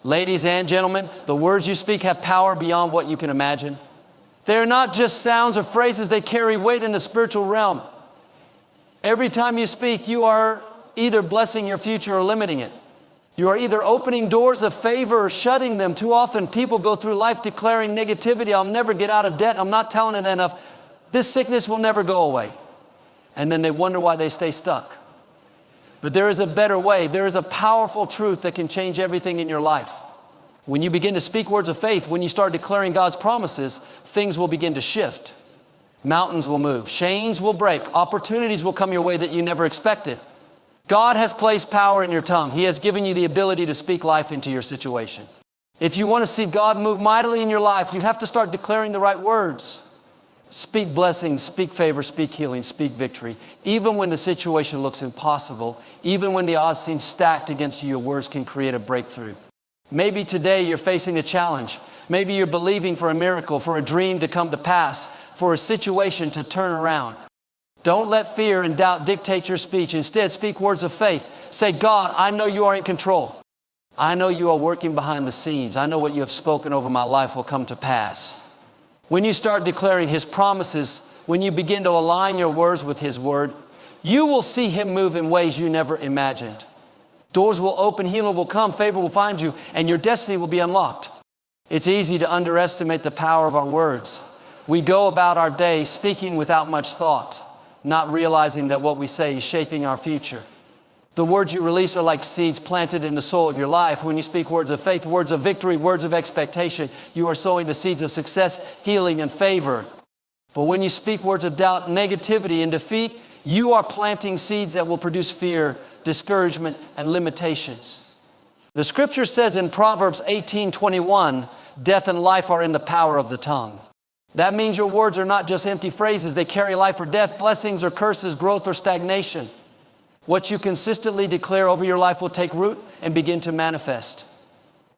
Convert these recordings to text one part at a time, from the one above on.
Ladies and gentlemen, the words you speak have power beyond what you can imagine. They're not just sounds or phrases, they carry weight in the spiritual realm. Every time you speak, you are either blessing your future or limiting it. You are either opening doors of favor or shutting them. Too often people go through life declaring negativity. I'll never get out of debt. I'm not talented enough. This sickness will never go away. And then they wonder why they stay stuck. But there is a better way. There is a powerful truth that can change everything in your life. When you begin to speak words of faith, when you start declaring God's promises, things will begin to shift. Mountains will move. Chains will break. Opportunities will come your way that you never expected. God has placed power in your tongue. He has given you the ability to speak life into your situation. If you want to see God move mightily in your life, you have to start declaring the right words. Speak blessings, speak favor, speak healing, speak victory. Even when the situation looks impossible, even when the odds seem stacked against you, your words can create a breakthrough. Maybe today you're facing a challenge. Maybe you're believing for a miracle, for a dream to come to pass, for a situation to turn around. Don't let fear and doubt dictate your speech. Instead, speak words of faith. Say, God, I know you are in control. I know you are working behind the scenes. I know what you have spoken over my life will come to pass. When you start declaring His promises, when you begin to align your words with His word, you will see Him move in ways you never imagined. Doors will open, healing will come, favor will find you, and your destiny will be unlocked. It's easy to underestimate the power of our words. We go about our day speaking without much thought, not realizing that what we say is shaping our future. The words you release are like seeds planted in the soul of your life. When you speak words of faith, words of victory, words of expectation, you are sowing the seeds of success, healing, and favor. But when you speak words of doubt, negativity, and defeat, you are planting seeds that will produce fear, discouragement, and limitations. The scripture says in Proverbs 18:21, death and life are in the power of the tongue. That means your words are not just empty phrases. They carry life or death, blessings or curses, growth or stagnation. What you consistently declare over your life will take root and begin to manifest.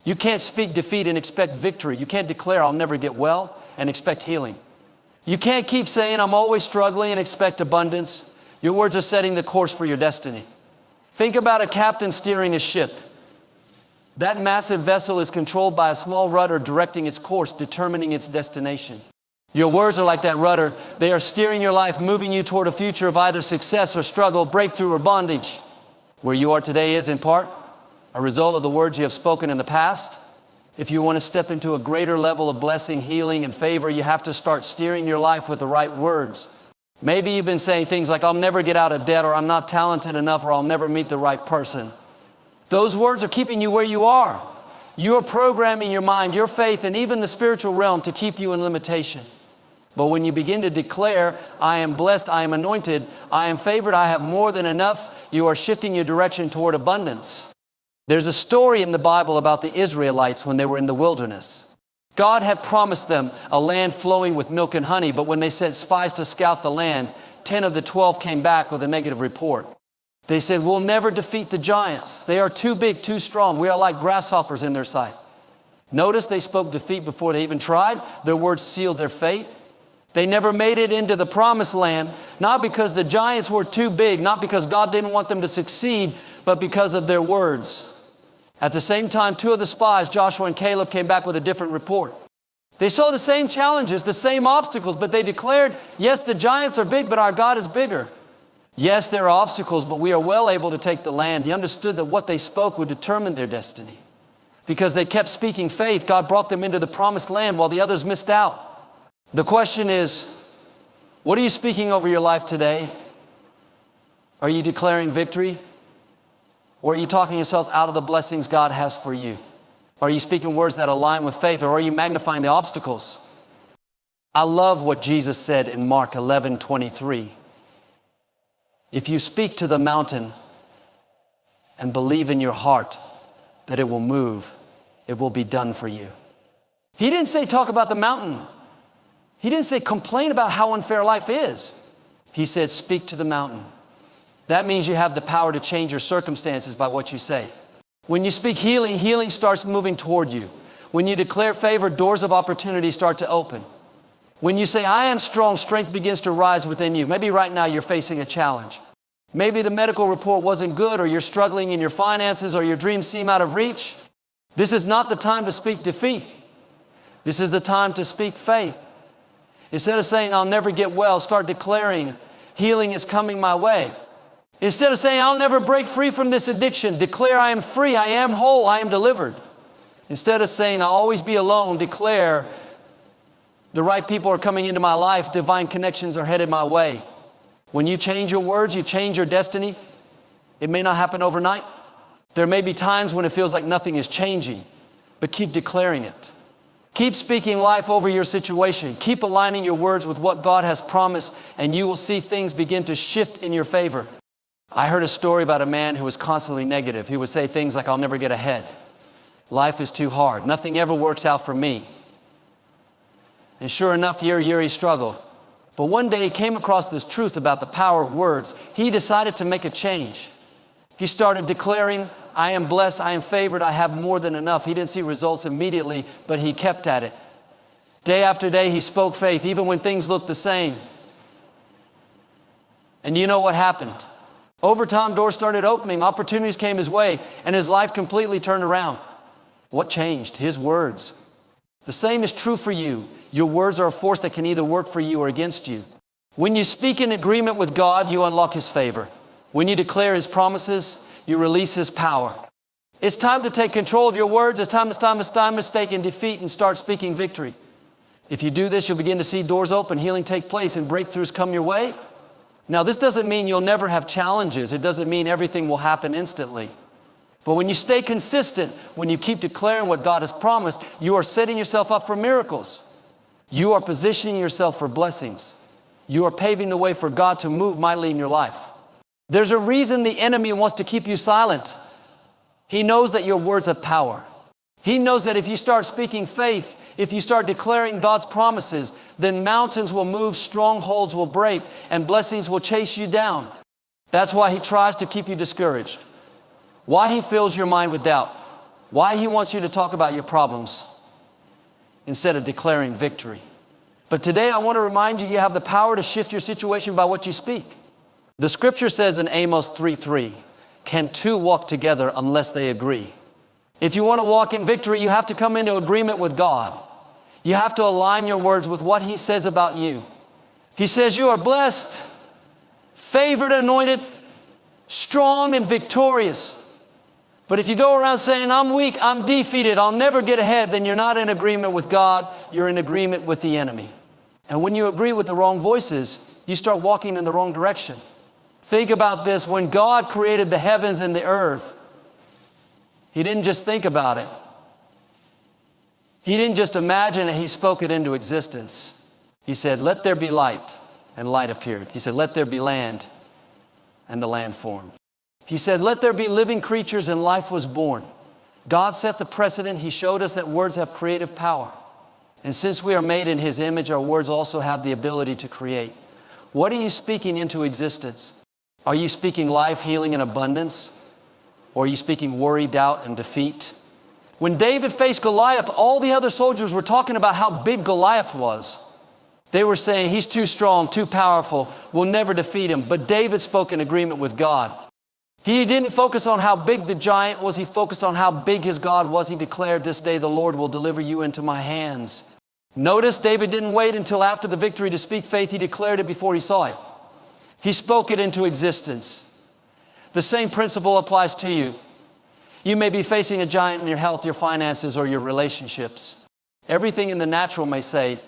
You can't speak defeat and expect victory. You can't declare I'll never get well and expect healing. You can't keep saying I'm always struggling and expect abundance. Your words are setting the course for your destiny. Think about a captain steering a ship. That massive vessel is controlled by a small rudder directing its course, determining its destination. Your words are like that rudder. They are steering your life, moving you toward a future of either success or struggle, breakthrough or bondage. Where you are today is, in part, a result of the words you have spoken in the past. If you want to step into a greater level of blessing, healing, and favor, you have to start steering your life with the right words. Maybe you've been saying things like, I'll never get out of debt, or I'm not talented enough, or I'll never meet the right person. Those words are keeping you where you are. You are programming your mind, your faith, and even the spiritual realm to keep you in limitation. But when you begin to declare, I am blessed, I am anointed, I am favored, I have more than enough, you are shifting your direction toward abundance. There's a story in the Bible about the Israelites when they were in the wilderness. God had promised them a land flowing with milk and honey, but when they sent spies to scout the land, 10 of the 12 came back with a negative report. They said, we'll never defeat the giants. They are too big, too strong. We are like grasshoppers in their sight. Notice they spoke defeat before they even tried. Their words sealed their fate. They never made it into the promised land, not because the giants were too big, not because God didn't want them to succeed, but because of their words. At the same time, 2 of the spies, Joshua and Caleb, came back with a different report. They saw the same challenges, the same obstacles, but they declared, yes, the giants are big, but our God is bigger. Yes, there are obstacles, but we are well able to take the land. They understood that what they spoke would determine their destiny. Because they kept speaking faith, God brought them into the promised land while the others missed out. The question is, what are you speaking over your life today? Are you declaring victory? Or are you talking yourself out of the blessings God has for you? Are you speaking words that align with faith, or are you magnifying the obstacles? I love what Jesus said in Mark 11:23. If you speak to the mountain and believe in your heart that it will move, it will be done for you. He didn't say talk about the mountain. He didn't say complain about how unfair life is. He said speak to the mountain. That means you have the power to change your circumstances by what you say. When you speak healing, healing starts moving toward you. When you declare favor, doors of opportunity start to open. When you say, I am strong, strength begins to rise within you. Maybe right now you're facing a challenge. Maybe the medical report wasn't good, or you're struggling in your finances, or your dreams seem out of reach. This is not the time to speak defeat. This is the time to speak faith. Instead of saying, I'll never get well, start declaring, healing is coming my way. Instead of saying, I'll never break free from this addiction, declare, I am free, I am whole, I am delivered. Instead of saying, I'll always be alone, declare, the right people are coming into my life, divine connections are headed my way. When you change your words, you change your destiny. It may not happen overnight. There may be times when it feels like nothing is changing, but keep declaring it. Keep speaking life over your situation. Keep aligning your words with what God has promised, and you will see things begin to shift in your favor. I heard a story about a man who was constantly negative. He would say things like, I'll never get ahead. Life is too hard. Nothing ever works out for me. And sure enough, year he struggled. But one day he came across this truth about the power of words. He decided to make a change. He started declaring, I am blessed, I am favored, I have more than enough. He didn't see results immediately, but he kept at it. Day after day, he spoke faith, even when things looked the same. And you know what happened? Over time, doors started opening, opportunities came his way, and his life completely turned around. What changed? His words. The same is true for you. Your words are a force that can either work for you or against you. When you speak in agreement with God, you unlock His favor. When you declare His promises, you release His power. It's time to take control of your words. It's time to mistake and defeat and start speaking victory. If you do this, you'll begin to see doors open, healing take place, and breakthroughs come your way. Now, this doesn't mean you'll never have challenges. It doesn't mean everything will happen instantly. But when you stay consistent, when you keep declaring what God has promised, you are setting yourself up for miracles. You are positioning yourself for blessings. You are paving the way for God to move mightily in your life. There's a reason the enemy wants to keep you silent. He knows that your words have power. He knows that if you start speaking faith, if you start declaring God's promises, then mountains will move, strongholds will break, and blessings will chase you down. That's why he tries to keep you discouraged. Why he fills your mind with doubt. Why he wants you to talk about your problems instead of declaring victory. But today I want to remind you, you have the power to shift your situation by what you speak. The scripture says in Amos 3:3, can two walk together unless they agree? If you want to walk in victory, you have to come into agreement with God. You have to align your words with what He says about you. He says you are blessed, favored, anointed, strong, and victorious. But if you go around saying, I'm weak, I'm defeated, I'll never get ahead, then you're not in agreement with God, you're in agreement with the enemy. And when you agree with the wrong voices, you start walking in the wrong direction. Think about this. When God created the heavens and the earth, He didn't just think about it. He didn't just imagine it. He spoke it into existence. He said, let there be light, and light appeared. He said, let there be land, and the land formed. He said, let there be living creatures, and life was born. God set the precedent. He showed us that words have creative power. And since we are made in His image, our words also have the ability to create. What are you speaking into existence? Are you speaking life, healing, and abundance? Or are you speaking worry, doubt, and defeat? When David faced Goliath, all the other soldiers were talking about how big Goliath was. They were saying, he's too strong, too powerful, we'll never defeat him. But David spoke in agreement with God. He didn't focus on how big the giant was. He focused on how big his God was. He declared, this day the Lord will deliver you into my hands. Notice David didn't wait until after the victory to speak faith. He declared it before he saw it. He spoke it into existence. The same principle applies to you. You may be facing a giant in your health, your finances, or your relationships. Everything in the natural may say,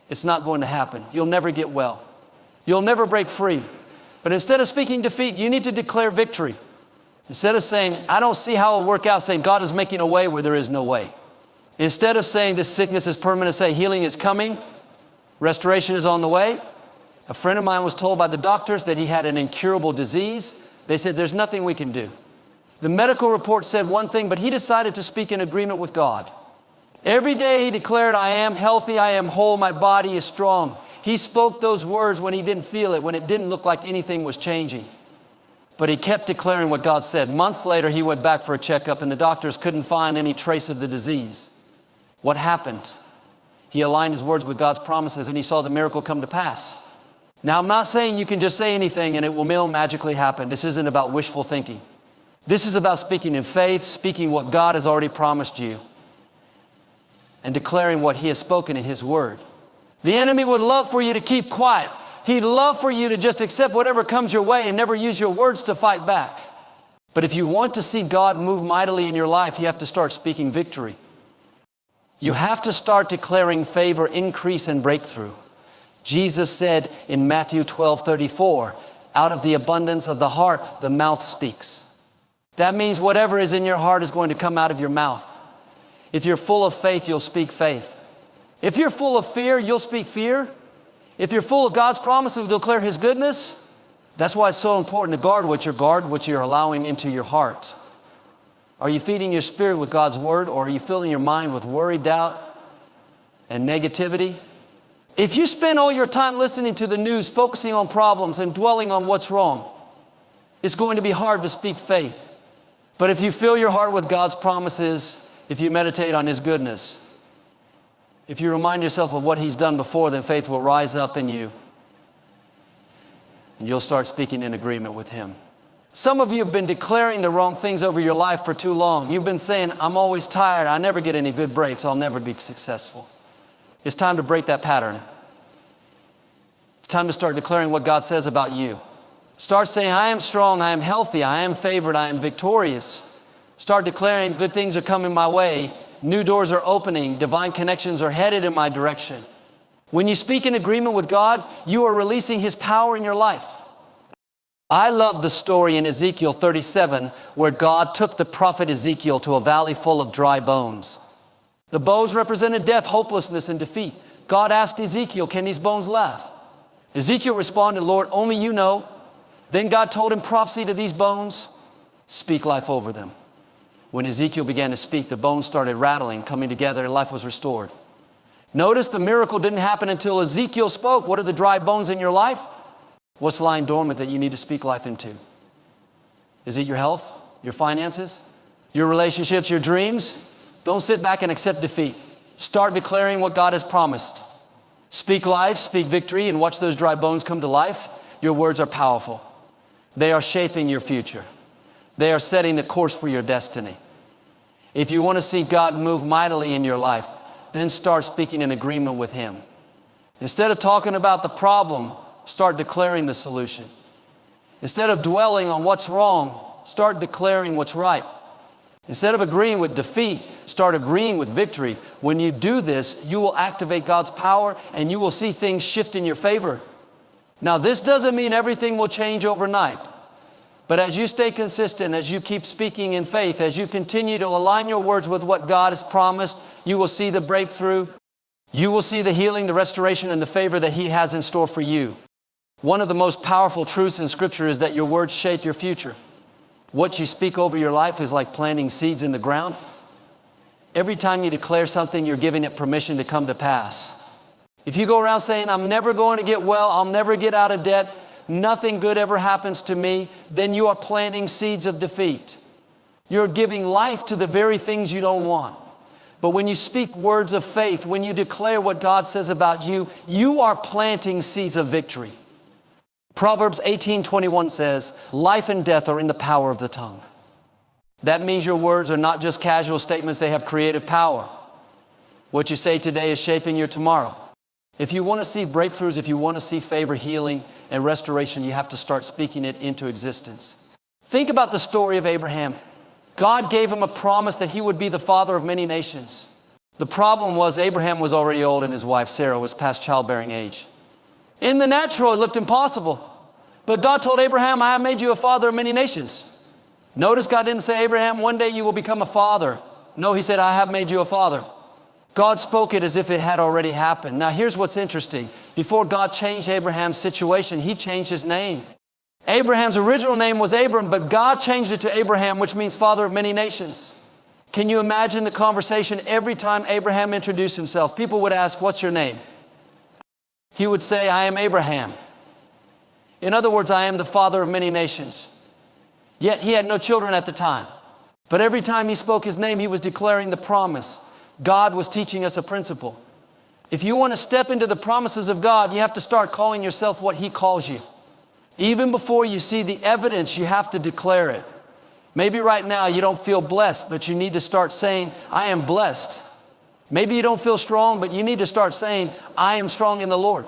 it's not going to happen. You'll never get well. You'll never break free. But instead of speaking defeat, you need to declare victory. Instead of saying, I don't see how it'll work out, saying God is making a way where there is no way. Instead of saying this sickness is permanent, say healing is coming, restoration is on the way. A friend of mine was told by the doctors that he had an incurable disease. They said, there's nothing we can do. The medical report said one thing, but he decided to speak in agreement with God. Every day he declared, I am healthy, I am whole, my body is strong. He spoke those words when he didn't feel it, when it didn't look like anything was changing. But he kept declaring what God said. Months later, he went back for a checkup, and the doctors couldn't find any trace of the disease. What happened? He aligned his words with God's promises, and he saw the miracle come to pass. Now, I'm not saying you can just say anything and it will magically happen. This isn't about wishful thinking. This is about speaking in faith, speaking what God has already promised you, and declaring what He has spoken in His Word. The enemy would love for you to keep quiet. He'd love for you to just accept whatever comes your way and never use your words to fight back. But if you want to see God move mightily in your life, you have to start speaking victory. You have to start declaring favor, increase, and breakthrough. Jesus said in Matthew 12:34, out of the abundance of the heart, the mouth speaks. That means whatever is in your heart is going to come out of your mouth. If you're full of faith, you'll speak faith. If you're full of fear, you'll speak fear. If you're full of God's promises, you'll declare His goodness. That's why it's so important to guard what you're allowing into your heart. Are you feeding your spirit with God's Word, or are you filling your mind with worry, doubt, and negativity? If you spend all your time listening to the news, focusing on problems and dwelling on what's wrong, it's going to be hard to speak faith. But if you fill your heart with God's promises, if you meditate on His goodness, if you remind yourself of what He's done before, then faith will rise up in you, and you'll start speaking in agreement with Him. Some of you have been declaring the wrong things over your life for too long. You've been saying, I'm always tired. I never get any good breaks. I'll never be successful. It's time to break that pattern. It's time to start declaring what God says about you. Start saying, I am strong, I am healthy, I am favored, I am victorious. Start declaring good things are coming my way. New doors are opening. Divine connections are headed in my direction. When you speak in agreement with God, you are releasing His power in your life. I love the story in Ezekiel 37 where God took the prophet Ezekiel to a valley full of dry bones. The bones represented death, hopelessness, and defeat. God asked Ezekiel, can these bones live? Ezekiel responded, Lord, only you know. Then God told him, prophecy to these bones, speak life over them. When Ezekiel began to speak, the bones started rattling, coming together, and life was restored. Notice the miracle didn't happen until Ezekiel spoke. What are the dry bones in your life? What's lying dormant that you need to speak life into? Is it your health, your finances, your relationships, your dreams? Don't sit back and accept defeat. Start declaring what God has promised. Speak life, speak victory, and watch those dry bones come to life. Your words are powerful. They are shaping your future. They are setting the course for your destiny. If you want to see God move mightily in your life, then start speaking in agreement with Him. Instead of talking about the problem, start declaring the solution. Instead of dwelling on what's wrong, start declaring what's right. Instead of agreeing with defeat, start agreeing with victory. When you do this, you will activate God's power and you will see things shift in your favor. Now, this doesn't mean everything will change overnight. But as you stay consistent, as you keep speaking in faith, as you continue to align your words with what God has promised, you will see the breakthrough. You will see the healing, the restoration, and the favor that He has in store for you. One of the most powerful truths in Scripture is that your words shape your future. What you speak over your life is like planting seeds in the ground. Every time you declare something, you're giving it permission to come to pass. If you go around saying, I'm never going to get well, I'll never get out of debt, nothing good ever happens to me, then you are planting seeds of defeat. You're giving life to the very things you don't want. But when you speak words of faith, when you declare what God says about you, you are planting seeds of victory. Proverbs 18:21 says, life and death are in the power of the tongue. That means your words are not just casual statements, they have creative power. What you say today is shaping your tomorrow. If you want to see breakthroughs, if you want to see favor, healing, and restoration, you have to start speaking it into existence. Think about the story of Abraham. God gave him a promise that he would be the father of many nations. The problem was Abraham was already old and his wife Sarah was past childbearing age. In the natural, it looked impossible. But God told Abraham, I have made you a father of many nations. Notice God didn't say, Abraham, one day you will become a father. No, He said, I have made you a father. God spoke it as if it had already happened. Now here's what's interesting. Before God changed Abraham's situation, He changed his name. Abraham's original name was Abram, but God changed it to Abraham, which means father of many nations. Can you imagine the conversation every time Abraham introduced himself? People would ask, what's your name? He would say, I am Abraham. In other words, I am the father of many nations. Yet he had no children at the time. But every time he spoke his name, he was declaring the promise. God was teaching us a principle. If you want to step into the promises of God, you have to start calling yourself what He calls you. Even before you see the evidence, you have to declare it. Maybe right now you don't feel blessed, but you need to start saying, I am blessed. Maybe you don't feel strong, but you need to start saying, I am strong in the Lord.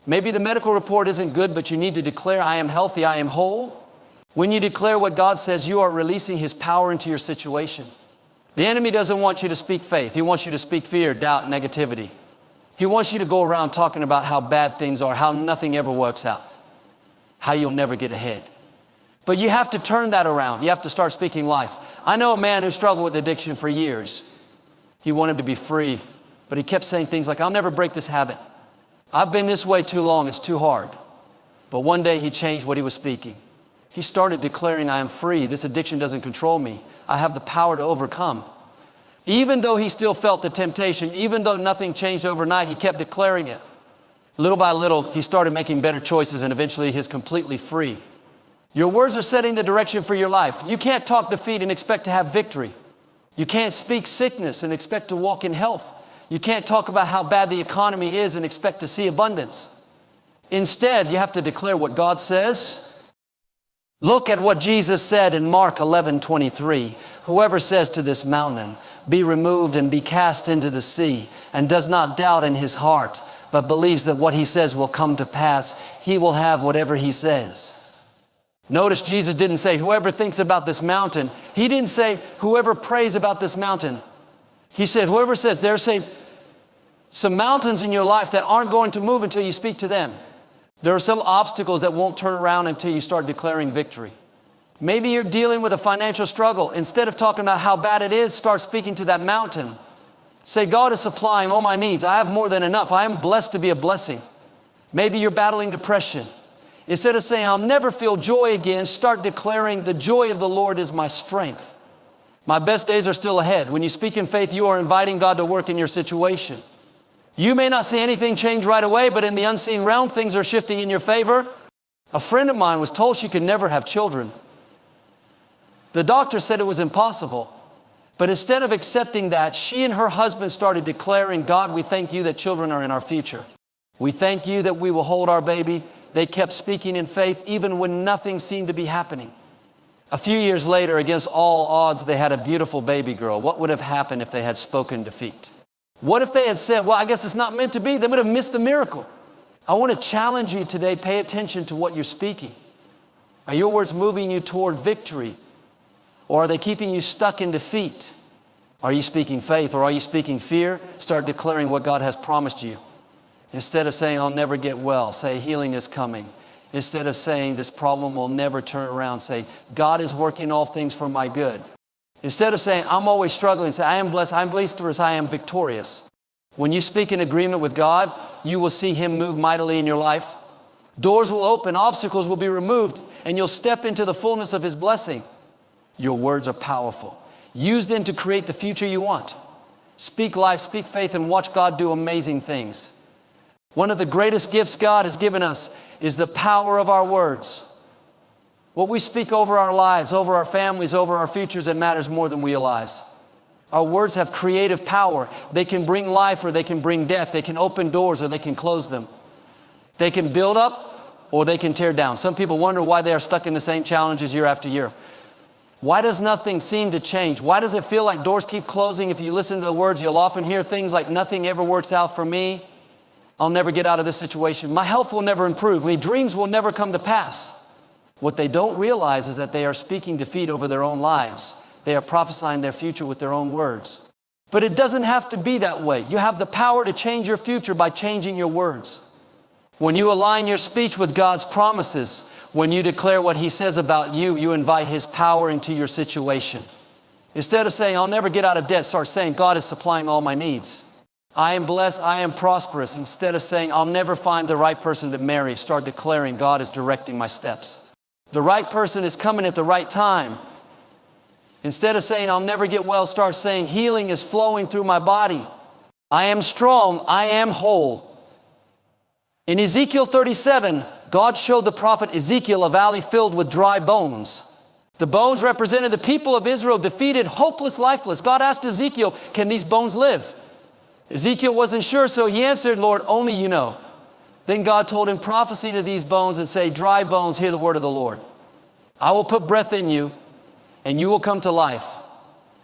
Maybe the medical report isn't good, but you need to declare, I am healthy, I am whole. When you declare what God says, you are releasing His power into your situation. The enemy doesn't want you to speak faith. He wants you to speak fear, doubt, negativity. He wants you to go around talking about how bad things are, how nothing ever works out, how you'll never get ahead. But you have to turn that around. You have to start speaking life. I know a man who struggled with addiction for years. He wanted to be free, but he kept saying things like, I'll never break this habit. I've been this way too long, it's too hard. But one day he changed what he was speaking. He started declaring, I am free. This addiction doesn't control me. I have the power to overcome. Even though he still felt the temptation, even though nothing changed overnight, he kept declaring it. Little by little, he started making better choices, and eventually he's completely free. Your words are setting the direction for your life. You can't talk defeat and expect to have victory. You can't speak sickness and expect to walk in health. You can't talk about how bad the economy is and expect to see abundance. Instead, you have to declare what God says. Look at what Jesus said in Mark 11:23. Whoever says to this mountain, be removed and be cast into the sea, and does not doubt in his heart, but believes that what he says will come to pass, he will have whatever he says. Notice Jesus didn't say, whoever thinks about this mountain. He didn't say, whoever prays about this mountain. He said, whoever says, there's some mountains in your life that aren't going to move until you speak to them. There are some obstacles that won't turn around until you start declaring victory. Maybe you're dealing with a financial struggle. Instead of talking about how bad it is, start speaking to that mountain. Say, God is supplying all my needs. I have more than enough. I am blessed to be a blessing. Maybe you're battling depression. Instead of saying, I'll never feel joy again, start declaring, the joy of the Lord is my strength. My best days are still ahead. When you speak in faith, you are inviting God to work in your situation. You may not see anything change right away, but in the unseen realm, things are shifting in your favor. A friend of mine was told she could never have children. The doctor said it was impossible. But instead of accepting that, she and her husband started declaring, God, we thank you that children are in our future. We thank you that we will hold our baby. They kept speaking in faith even when nothing seemed to be happening. A few years later, against all odds, they had a beautiful baby girl. What would have happened if they had spoken defeat? What if they had said, well, I guess it's not meant to be? They would have missed the miracle. I want to challenge you today, pay attention to what you're speaking. Are your words moving you toward victory? Or are they keeping you stuck in defeat? Are you speaking faith or are you speaking fear? Start declaring what God has promised you. Instead of saying, I'll never get well, say, healing is coming. Instead of saying, this problem will never turn around, say, God is working all things for my good. Instead of saying, I'm always struggling, say, I am blessed, I'm boisterous, I am victorious. When you speak in agreement with God, you will see Him move mightily in your life. Doors will open, obstacles will be removed, and you'll step into the fullness of His blessing. Your words are powerful. Use them to create the future you want. Speak life, speak faith, and watch God do amazing things. One of the greatest gifts God has given us is the power of our words. What we speak over our lives, over our families, over our futures, it matters more than we realize. Our words have creative power. They can bring life or they can bring death. They can open doors or they can close them. They can build up or they can tear down. Some people wonder why they are stuck in the same challenges year after year. Why does nothing seem to change? Why does it feel like doors keep closing? If you listen to the words, you'll often hear things like, nothing ever works out for me. I'll never get out of this situation. My health will never improve. My dreams will never come to pass. What they don't realize is that they are speaking defeat over their own lives. They are prophesying their future with their own words. But it doesn't have to be that way. You have the power to change your future by changing your words. When you align your speech with God's promises, when you declare what He says about you, you invite His power into your situation. Instead of saying, I'll never get out of debt, start saying, God is supplying all my needs. I am blessed, I am prosperous. Instead of saying, I'll never find the right person to marry, start declaring, God is directing my steps. The right person is coming at the right time. Instead of saying, I'll never get well, start saying, healing is flowing through my body. I am strong, I am whole. In Ezekiel 37, God showed the prophet Ezekiel a valley filled with dry bones. The bones represented the people of Israel, defeated, hopeless, lifeless. God asked Ezekiel, can these bones live? Ezekiel wasn't sure, so he answered, Lord, only you know. Then God told him, prophesy to these bones and say, dry bones, hear the word of the Lord. I will put breath in you, and you will come to life.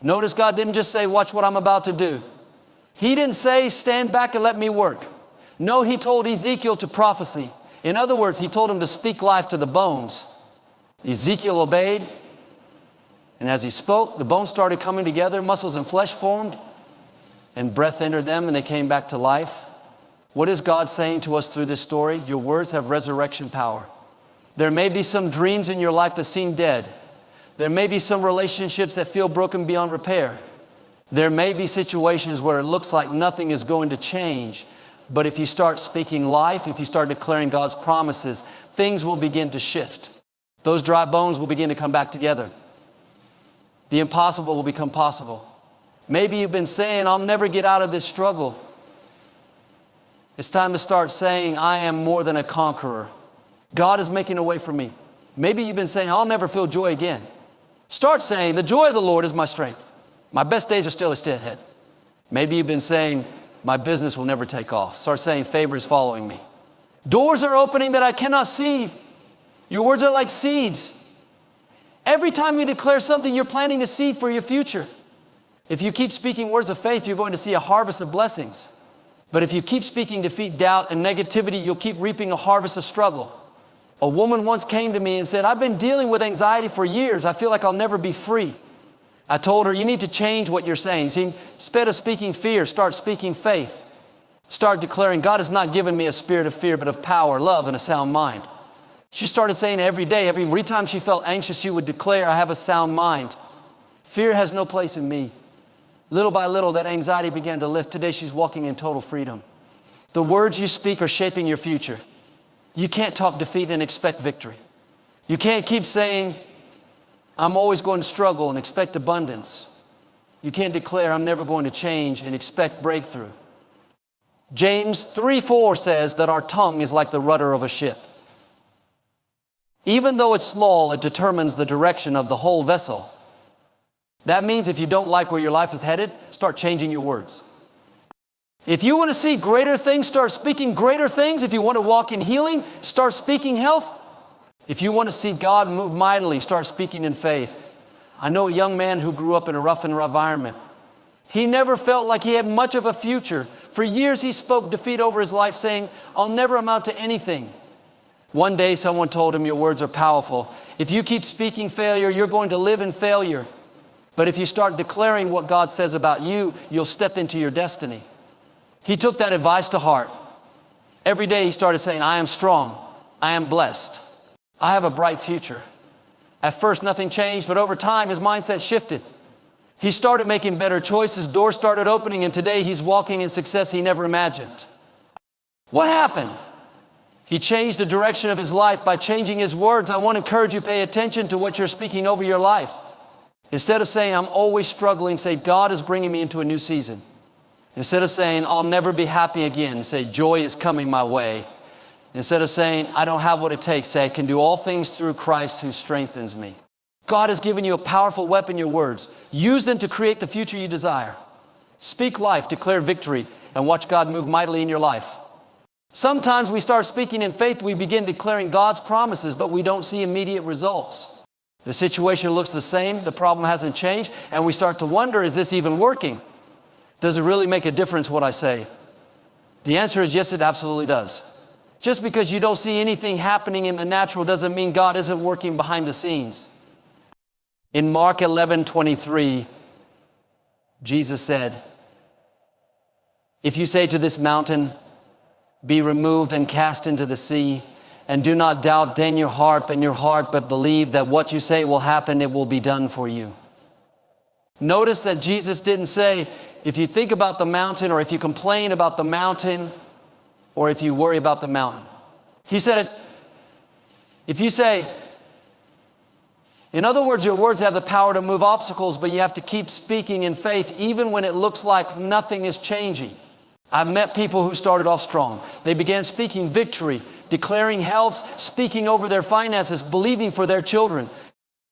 Notice God didn't just say, watch what I'm about to do. He didn't say, stand back and let me work. No, he told Ezekiel to prophesy. In other words, he told him to speak life to the bones. Ezekiel obeyed, and as he spoke, the bones started coming together, muscles and flesh formed, and breath entered them, and they came back to life. What is God saying to us through this story? Your words have resurrection power. There may be some dreams in your life that seem dead. There may be some relationships that feel broken beyond repair. There may be situations where it looks like nothing is going to change. But if you start speaking life, if you start declaring God's promises, things will begin to shift. Those dry bones will begin to come back together. The impossible will become possible. Maybe you've been saying, I'll never get out of this struggle. It's time to start saying, I am more than a conqueror. God is making a way for me. Maybe you've been saying, I'll never feel joy again. Start saying, the joy of the Lord is my strength. My best days are still ahead. Maybe you've been saying, my business will never take off. Start saying, favor is following me. Doors are opening that I cannot see. Your words are like seeds. Every time you declare something, you're planting a seed for your future. If you keep speaking words of faith, you're going to see a harvest of blessings. But if you keep speaking defeat, doubt, and negativity, you'll keep reaping a harvest of struggle. A woman once came to me and said, I've been dealing with anxiety for years. I feel like I'll never be free. I told her, you need to change what you're saying. See, instead of speaking fear, start speaking faith. Start declaring, God has not given me a spirit of fear, but of power, love, and a sound mind. She started saying every day, every time she felt anxious, she would declare, I have a sound mind. Fear has no place in me. Little by little, that anxiety began to lift. Today, she's walking in total freedom. The words you speak are shaping your future. You can't talk defeat and expect victory. You can't keep saying, I'm always going to struggle and expect abundance. You can't declare, I'm never going to change and expect breakthrough. James 3:4 says that our tongue is like the rudder of a ship. Even though it's small, it determines the direction of the whole vessel. That means if you don't like where your life is headed, start changing your words. If you want to see greater things, start speaking greater things. If you want to walk in healing, start speaking health. If you want to see God move mightily, start speaking in faith. I know a young man who grew up in a rough environment. He never felt like he had much of a future. For years he spoke defeat over his life, saying, I'll never amount to anything. One day someone told him, your words are powerful. If you keep speaking failure, you're going to live in failure. But if you start declaring what God says about you, you'll step into your destiny. He took that advice to heart. Every day he started saying, I am strong. I am blessed. I have a bright future. At first nothing changed, but over time his mindset shifted. He started making better choices. Doors started opening, and today he's walking in success he never imagined. What happened? He changed the direction of his life by changing his words. I want to encourage you to pay attention to what you're speaking over your life. Instead of saying, I'm always struggling, say, God is bringing me into a new season. Instead of saying, I'll never be happy again, say, joy is coming my way. Instead of saying, I don't have what it takes, say, I can do all things through Christ who strengthens me. God has given you a powerful weapon, your words. Use them to create the future you desire. Speak life, declare victory, and watch God move mightily in your life. Sometimes we start speaking in faith, we begin declaring God's promises, but we don't see immediate results. The situation looks the same, the problem hasn't changed, and we start to wonder, is this even working? Does it really make a difference what I say? The answer is yes, it absolutely does. Just because you don't see anything happening in the natural doesn't mean God isn't working behind the scenes. In Mark 11:23, Jesus said, if you say to this mountain, be removed and cast into the sea, and do not doubt in your heart, but believe that what you say will happen, it will be done for you. Notice that Jesus didn't say, if you think about the mountain, or if you complain about the mountain, or if you worry about the mountain. He said, if you say, in other words, your words have the power to move obstacles, but you have to keep speaking in faith, even when it looks like nothing is changing. I've met people who started off strong. They began speaking victory, declaring health, speaking over their finances, believing for their children.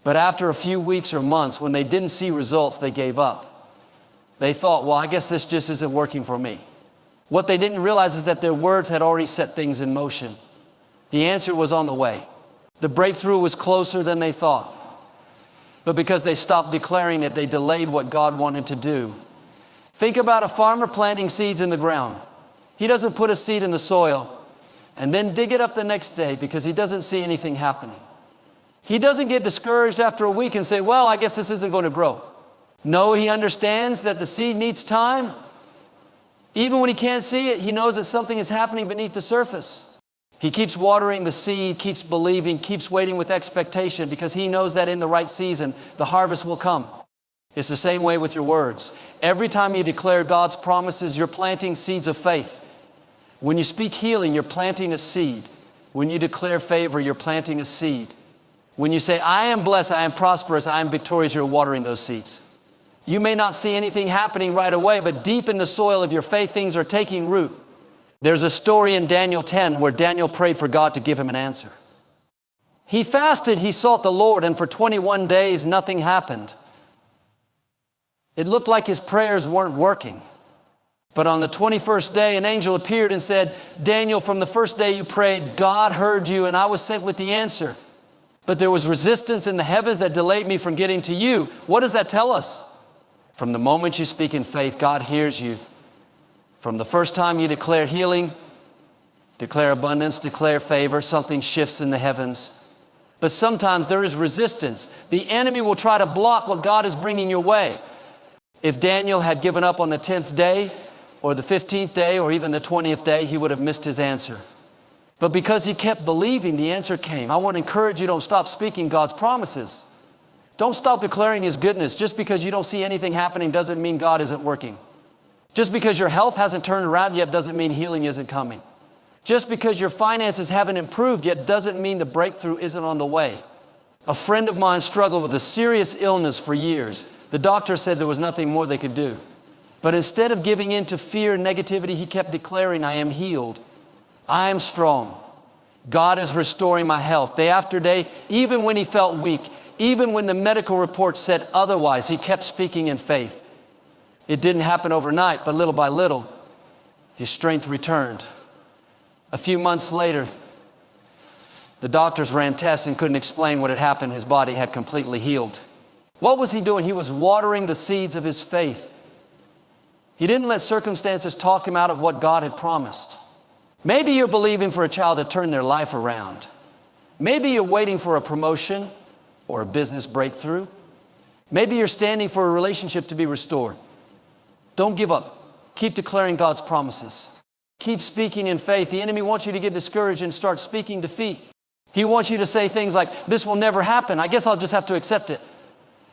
But after a few weeks or months, when they didn't see results, they gave up. They thought, well, I guess this just isn't working for me. What they didn't realize is that their words had already set things in motion. The answer was on the way. The breakthrough was closer than they thought. But because they stopped declaring it, they delayed what God wanted to do. Think about a farmer planting seeds in the ground. He doesn't put a seed in the soil and then dig it up the next day because he doesn't see anything happening. He doesn't get discouraged after a week and say, well, I guess this isn't going to grow. No, he understands that the seed needs time. Even when he can't see it, he knows that something is happening beneath the surface. He keeps watering the seed, keeps believing, keeps waiting with expectation because he knows that in the right season, the harvest will come. It's the same way with your words. Every time you declare God's promises, you're planting seeds of faith. When you speak healing, you're planting a seed. When you declare favor, you're planting a seed. When you say, I am blessed, I am prosperous, I am victorious, you're watering those seeds. You may not see anything happening right away, but deep in the soil of your faith, things are taking root. There's a story in Daniel 10 where Daniel prayed for God to give him an answer. He fasted, he sought the Lord, and for 21 days, nothing happened. It looked like his prayers weren't working. But on the 21st day, an angel appeared and said, Daniel, from the first day you prayed, God heard you, and I was sent with the answer. But there was resistance in the heavens that delayed me from getting to you. What does that tell us? From the moment you speak in faith, God hears you. From the first time you declare healing, declare abundance, declare favor, something shifts in the heavens. But sometimes there is resistance. The enemy will try to block what God is bringing your way. If Daniel had given up on the 10th day, or the 15th day, or even the 20th day, he would have missed his answer. But because he kept believing, the answer came. I want to encourage you, don't stop speaking God's promises. Don't stop declaring his goodness. Just because you don't see anything happening doesn't mean God isn't working. Just because your health hasn't turned around yet doesn't mean healing isn't coming. Just because your finances haven't improved yet doesn't mean the breakthrough isn't on the way. A friend of mine struggled with a serious illness for years. The doctor said there was nothing more they could do. But instead of giving in to fear and negativity, he kept declaring, I am healed. I am strong. God is restoring my health. Day after day, even when he felt weak, even when the medical report said otherwise, he kept speaking in faith. It didn't happen overnight, but little by little, his strength returned. A few months later, the doctors ran tests and couldn't explain what had happened. His body had completely healed. What was he doing? He was watering the seeds of his faith. He didn't let circumstances talk him out of what God had promised. Maybe you're believing for a child to turn their life around. Maybe you're waiting for a promotion or a business breakthrough. Maybe you're standing for a relationship to be restored. Don't give up. Keep declaring God's promises. Keep speaking in faith. The enemy wants you to get discouraged and start speaking defeat. He wants you to say things like, this will never happen. I guess I'll just have to accept it.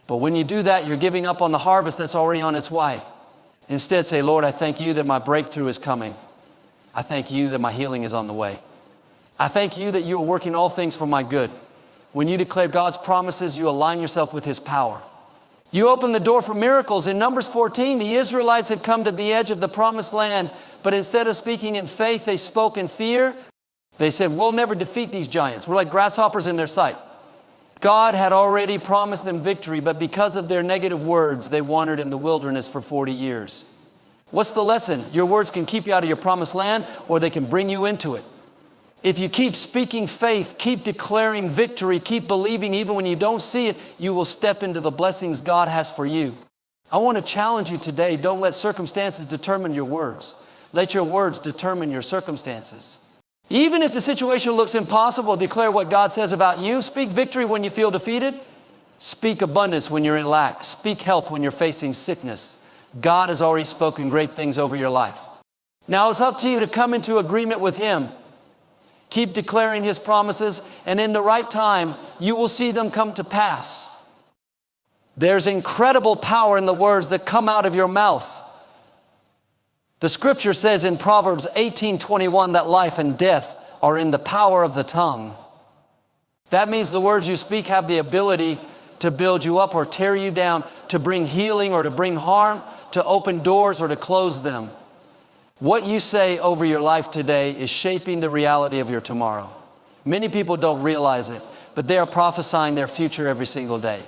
But when you do that, you're giving up on the harvest that's already on its way. Instead, say, Lord, I thank you that my breakthrough is coming. I thank you that my healing is on the way. I thank you that you are working all things for my good. When you declare God's promises, you align yourself with his power. You open the door for miracles. In Numbers 14, the Israelites had come to the edge of the promised land, but instead of speaking in faith, they spoke in fear. They said, we'll never defeat these giants. We're like grasshoppers in their sight. God had already promised them victory, but because of their negative words, they wandered in the wilderness for 40 years. What's the lesson? Your words can keep you out of your promised land, or they can bring you into it. If you keep speaking faith, keep declaring victory, keep believing even when you don't see it, you will step into the blessings God has for you. I want to challenge you today. Don't let circumstances determine your words. Let your words determine your circumstances. Even if the situation looks impossible, declare what God says about you. Speak victory when you feel defeated. Speak abundance when you're in lack. Speak health when you're facing sickness. God has already spoken great things over your life. Now it's up to you to come into agreement with him. Keep declaring his promises, and in the right time, you will see them come to pass. There's incredible power in the words that come out of your mouth. The scripture says in Proverbs 18:21 that life and death are in the power of the tongue. That means the words you speak have the ability to build you up or tear you down, to bring healing or to bring harm, to open doors or to close them. What you say over your life today is shaping the reality of your tomorrow. Many people don't realize it, but they are prophesying their future every single day.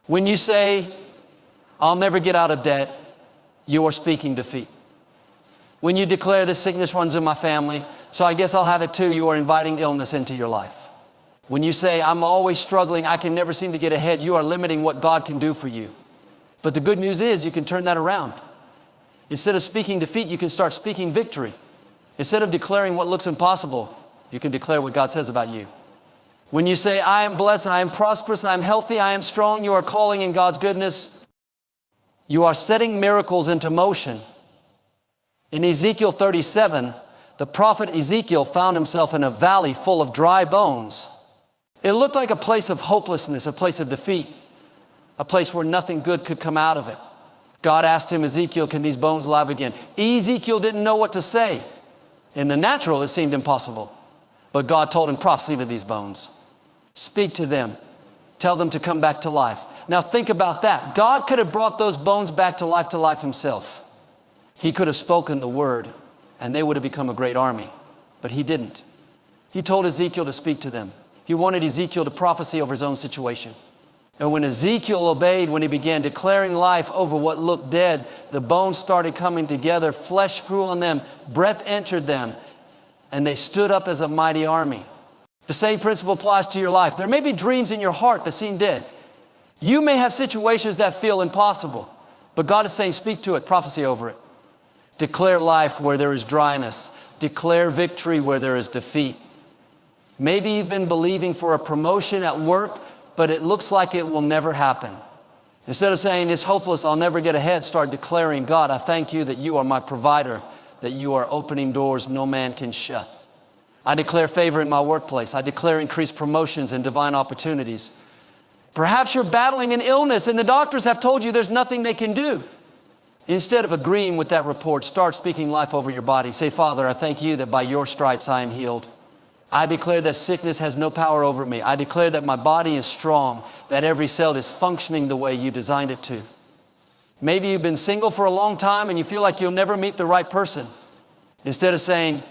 When you say, I'll never get out of debt, you are speaking defeat. When you declare this sickness runs in my family, so I guess I'll have it too, you are inviting illness into your life. When you say, I'm always struggling, I can never seem to get ahead, you are limiting what God can do for you. But the good news is you can turn that around. Instead of speaking defeat, you can start speaking victory. Instead of declaring what looks impossible, you can declare what God says about you. When you say, I am blessed, I am prosperous, I am healthy, I am strong, you are calling in God's goodness. You are setting miracles into motion. In Ezekiel 37, the prophet Ezekiel found himself in a valley full of dry bones. It looked like a place of hopelessness, a place of defeat, a place where nothing good could come out of it. God asked him, Ezekiel, can these bones live again? Ezekiel didn't know what to say. In the natural, it seemed impossible. But God told him, prophesy to these bones. Speak to them. Tell them to come back to life. Now think about that. God could have brought those bones back to life himself. He could have spoken the word, and they would have become a great army. But he didn't. He told Ezekiel to speak to them. He wanted Ezekiel to prophesy over his own situation. And when Ezekiel obeyed, when he began declaring life over what looked dead, the bones started coming together, flesh grew on them, breath entered them, and they stood up as a mighty army. The same principle applies to your life. There may be dreams in your heart that seem dead. You may have situations that feel impossible, but God is saying, speak to it, prophecy over it. Declare life where there is dryness. Declare victory where there is defeat. Maybe you've been believing for a promotion at work, but it looks like it will never happen. Instead of saying, it's hopeless, I'll never get ahead, start declaring, God, I thank you that you are my provider, that you are opening doors no man can shut. I declare favor in my workplace. I declare increased promotions and divine opportunities. Perhaps you're battling an illness and the doctors have told you there's nothing they can do. Instead of agreeing with that report, start speaking life over your body. Say, Father, I thank you that by your stripes I am healed. I declare that sickness has no power over me. I declare that my body is strong, that every cell is functioning the way you designed it to. Maybe you've been single for a long time and you feel like you'll never meet the right person. Instead of saying,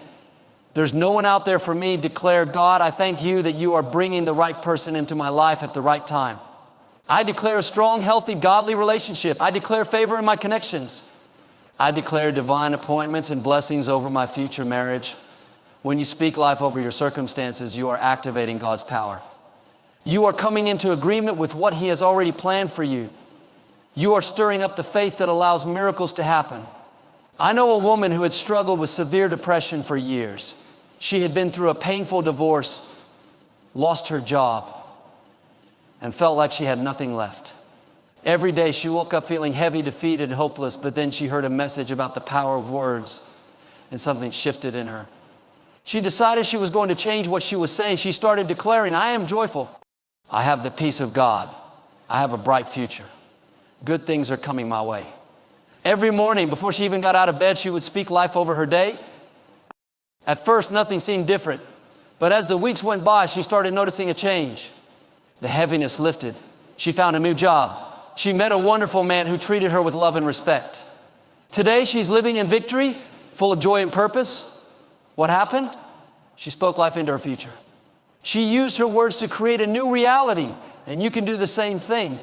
there's no one out there for me, declare, God, I thank you that you are bringing the right person into my life at the right time. I declare a strong, healthy, godly relationship. I declare favor in my connections. I declare divine appointments and blessings over my future marriage. When you speak life over your circumstances, you are activating God's power. You are coming into agreement with what He has already planned for you. You are stirring up the faith that allows miracles to happen. I know a woman who had struggled with severe depression for years. She had been through a painful divorce, lost her job, and felt like she had nothing left. Every day she woke up feeling heavy, defeated, and hopeless, but then she heard a message about the power of words, and something shifted in her. She decided she was going to change what she was saying. She started declaring, I am joyful. I have the peace of God. I have a bright future. Good things are coming my way. Every morning, before she even got out of bed, she would speak life over her day. At first, nothing seemed different. But as the weeks went by, she started noticing a change. The heaviness lifted. She found a new job. She met a wonderful man who treated her with love and respect. Today, she's living in victory, full of joy and purpose. What happened? She spoke life into her future. She used her words to create a new reality, and you can do the same thing.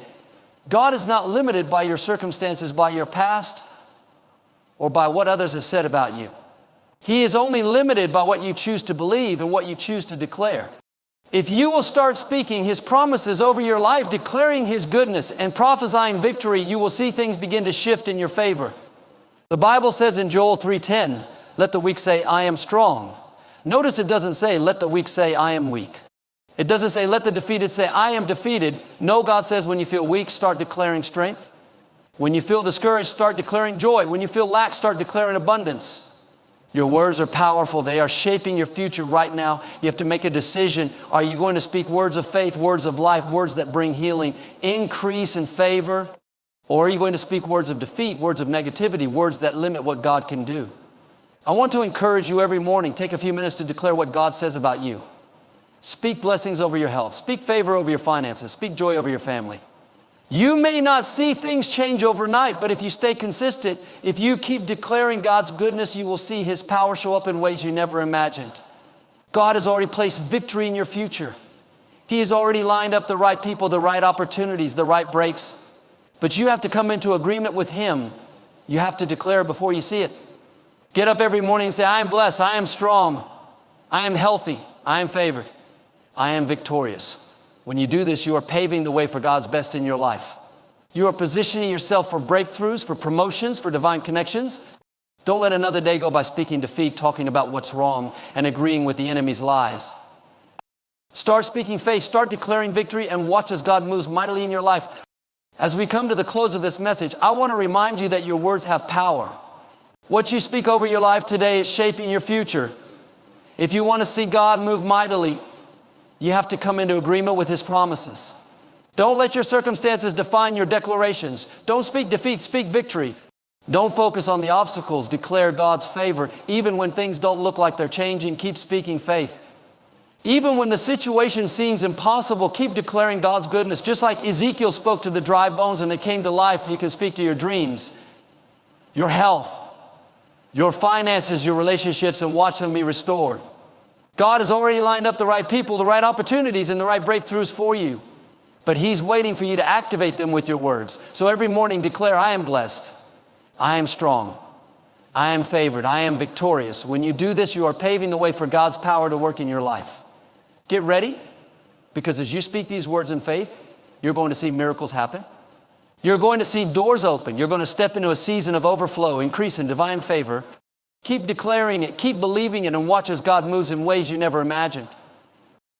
God is not limited by your circumstances, by your past, or by what others have said about you. He is only limited by what you choose to believe and what you choose to declare. If you will start speaking His promises over your life, declaring His goodness and prophesying victory, you will see things begin to shift in your favor. The Bible says in Joel 3:10, let the weak say, I am strong. Notice it doesn't say, let the weak say, I am weak. It doesn't say, let the defeated say, I am defeated. No, God says, when you feel weak, start declaring strength. When you feel discouraged, start declaring joy. When you feel lack, start declaring abundance. Your words are powerful. They are shaping your future right now. You have to make a decision. Are you going to speak words of faith, words of life, words that bring healing, increase in favor? Or are you going to speak words of defeat, words of negativity, words that limit what God can do? I want to encourage you every morning, take a few minutes to declare what God says about you. Speak blessings over your health. Speak favor over your finances. Speak joy over your family. You may not see things change overnight, but if you stay consistent, if you keep declaring God's goodness, you will see His power show up in ways you never imagined. God has already placed victory in your future. He has already lined up the right people, the right opportunities, the right breaks. But you have to come into agreement with Him. You have to declare before you see it. Get up every morning and say, I am blessed, I am strong, I am healthy, I am favored. I am victorious. When you do this, you are paving the way for God's best in your life. You are positioning yourself for breakthroughs, for promotions, for divine connections. Don't let another day go by speaking defeat, talking about what's wrong, and agreeing with the enemy's lies. Start speaking faith, start declaring victory, and watch as God moves mightily in your life. As we come to the close of this message, I want to remind you that your words have power. What you speak over your life today is shaping your future. If you want to see God move mightily, you have to come into agreement with His promises. Don't let your circumstances define your declarations. Don't speak defeat, speak victory. Don't focus on the obstacles, declare God's favor. Even when things don't look like they're changing, keep speaking faith. Even when the situation seems impossible, keep declaring God's goodness. Just like Ezekiel spoke to the dry bones and they came to life, you can speak to your dreams, your health, your finances, your relationships, and watch them be restored. God has already lined up the right people, the right opportunities, and the right breakthroughs for you. But He's waiting for you to activate them with your words. So every morning declare, I am blessed. I am strong. I am favored. I am victorious. When you do this, you are paving the way for God's power to work in your life. Get ready, because as you speak these words in faith, you're going to see miracles happen. You're going to see doors open. You're going to step into a season of overflow, increase in divine favor. Keep declaring it, keep believing it, and watch as God moves in ways you never imagined.